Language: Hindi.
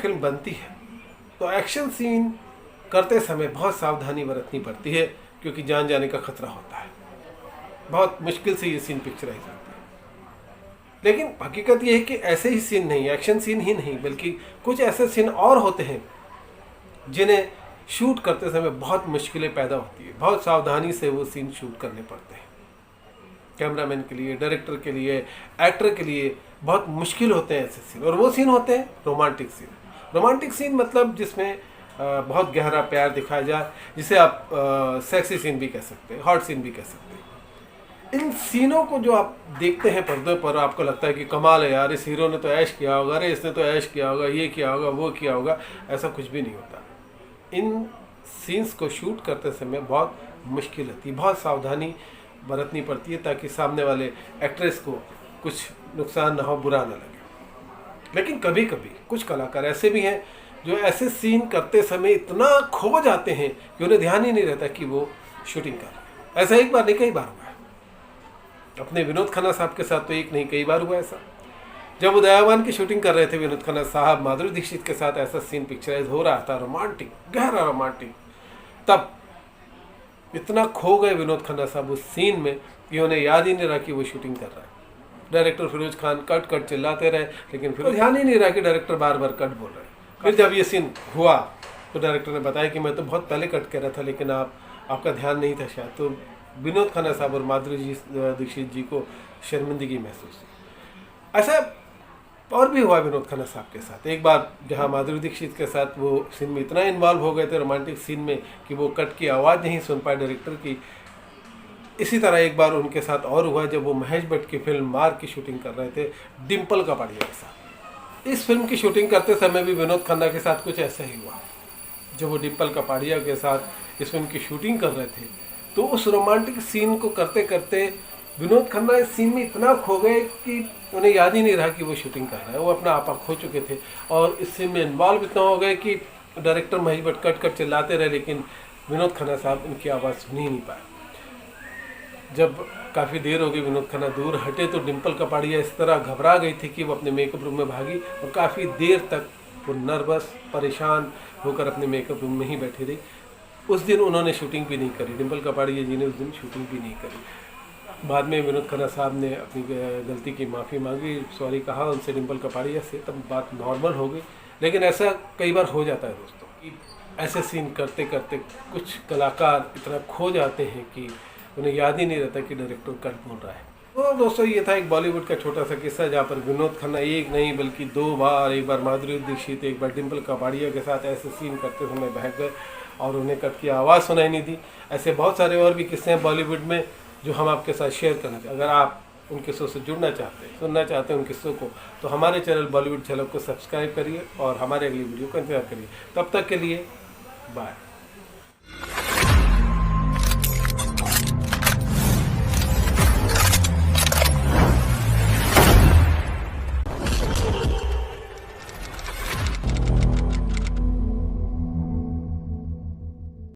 फिल्म बनती है तो एक्शन सीन करते समय बहुत सावधानी बरतनी पड़ती है, क्योंकि जान जाने का खतरा होता है। बहुत मुश्किल से ये सीन पिक्चराइज होते हैं। लेकिन हकीकत ये है कि ऐसे ही सीन नहीं, एक्शन सीन ही नहीं, बल्कि कुछ ऐसे सीन और होते हैं जिन्हें शूट करते समय बहुत मुश्किलें पैदा होती है। बहुत सावधानी से वो सीन शूट करने पड़ते हैं। कैमरामैन के लिए, डायरेक्टर के लिए, एक्टर के लिए बहुत मुश्किल होते हैं ऐसे सीन। और वो सीन होते हैं रोमांटिक सीन। रोमांटिक सीन मतलब जिसमें बहुत गहरा प्यार दिखाया जाए, जिसे आप सेक्सी सीन भी कह सकते हैं, हॉट सीन भी कह सकते हैं। इन सीनों को जो आप देखते हैं पर्दे पर, आपको लगता है कि कमाल है यार, इस हीरो ने तो ऐश किया होगा, अरे इसने तो ऐश किया होगा, ये किया होगा, वो किया होगा। ऐसा कुछ भी नहीं होता। इन सीन्स को शूट करते समय बहुत मुश्किल होती है, बहुत सावधानी बरतनी पड़ती है, ताकि सामने वाले एक्ट्रेस को कुछ नुकसान ना हो, बुरा ना लगे। लेकिन कभी कभी कुछ कलाकार ऐसे भी हैं जो ऐसे सीन करते समय इतना खो जाते हैं कि उन्हें ध्यान ही नहीं रहता कि वो शूटिंग कर रहे हैं। ऐसा एक बार नहीं, कई बार हुआ है। अपने विनोद खन्ना साहब के साथ तो एक नहीं, कई बार हुआ ऐसा। जब उदयवान की शूटिंग कर रहे थे विनोद खन्ना साहब, माधुरी दीक्षित के साथ ऐसा सीन पिक्चराइज हो रहा था, रोमांटिक, गहरा रोमांटिक, तब इतना खो गए विनोद खन्ना साहब उस सीन में कि उन्हें याद ही नहीं रहा कि वो शूटिंग कर रहा है। Director Feroz Khan cut cut चिल्लाते रहे, लेकिन फिर ध्यान ही नहीं रहा कि डायरेक्टर बार बार कट बोल रहे हैं। फिर जब ये सीन हुआ तो डायरेक्टर ने बताया कि मैं तो बहुत पहले कट कर रहा था, लेकिन आपका ध्यान नहीं था शायद। तो विनोद खन्ना साहब और माधुरी दीक्षित जी को शर्मिंदगी महसूस हुई। ऐसा और भी हुआ विनोद खन्ना साहब के साथ। एक बार जहां माधुरी दीक्षित के साथ वो सीन में इतना इन्वॉल्व हो गए थे, रोमांटिक सीन में, कि वो कट की आवाज़ नहीं सुन पाए डायरेक्टर की। इसी तरह एक बार उनके साथ और हुआ जब वो महेश भट्ट की फिल्म मार की शूटिंग कर रहे थे डिम्पल कपाड़िया के साथ। इस फिल्म की शूटिंग करते समय भी विनोद खन्ना के साथ कुछ ऐसा ही हुआ। जब वो डिम्पल कपाड़िया के साथ इस फिल्म की शूटिंग कर रहे थे तो उस रोमांटिक सीन को करते करते विनोद खन्ना इस सीन में इतना खो गए कि उन्हें याद ही नहीं रहा कि वो शूटिंग कर रहा है। वो अपना आपा खो चुके थे और इस सीन में इन्वॉल्व इतना हो गए कि director Mahesh Bhatt cut cut चिल्लाते रहे, लेकिन विनोद खन्ना साहब उनकी आवाज़ सुन ही नहीं पाए। जब काफ़ी देर हो गई, विनोद खन्ना दूर हटे तो डिम्पल कपाड़िया इस तरह घबरा गई थी कि वो अपने मेकअप रूम में भागी और काफ़ी देर तक वो नर्वस, परेशान होकर अपने मेकअप रूम में ही बैठी रही। उस दिन उन्होंने शूटिंग भी नहीं करी, डिम्पल कपाड़िया जी ने उस दिन शूटिंग भी नहीं करी। बाद में विनोद खन्ना साहब ने अपनी गलती की माफ़ी मांगी, सॉरी कहा उनसे डिम्पल कपाड़िया से, तब बात नॉर्मल हो गई। लेकिन ऐसा कई बार हो जाता है दोस्तों कि ऐसे सीन करते करते कुछ कलाकार इतना खो जाते हैं कि उन्हें याद ही नहीं रहता कि डायरेक्टर कट बोल रहा है। तो दोस्तों ये था एक बॉलीवुड का छोटा सा किस्सा जहाँ पर विनोद खन्ना एक नहीं बल्कि दो बार, एक बार माधुरी दीक्षित, एक बार डिम्पल कपाड़िया के साथ ऐसे सीन करते समय बहक गए और उन्हें कट की आवाज़ सुनाई नहीं दी। ऐसे बहुत सारे और भी किस्से हैं बॉलीवुड में जो हम आपके साथ शेयर करना चाहते हैं। अगर आप उन किस्सों से जुड़ना चाहते हैं, सुनना चाहते हैं उन किस्सों को, तो हमारे चैनल बॉलीवुड झलक को सब्सक्राइब करिए और हमारे अगली वीडियो का इंतजार करिए। तब तक के लिए बाय।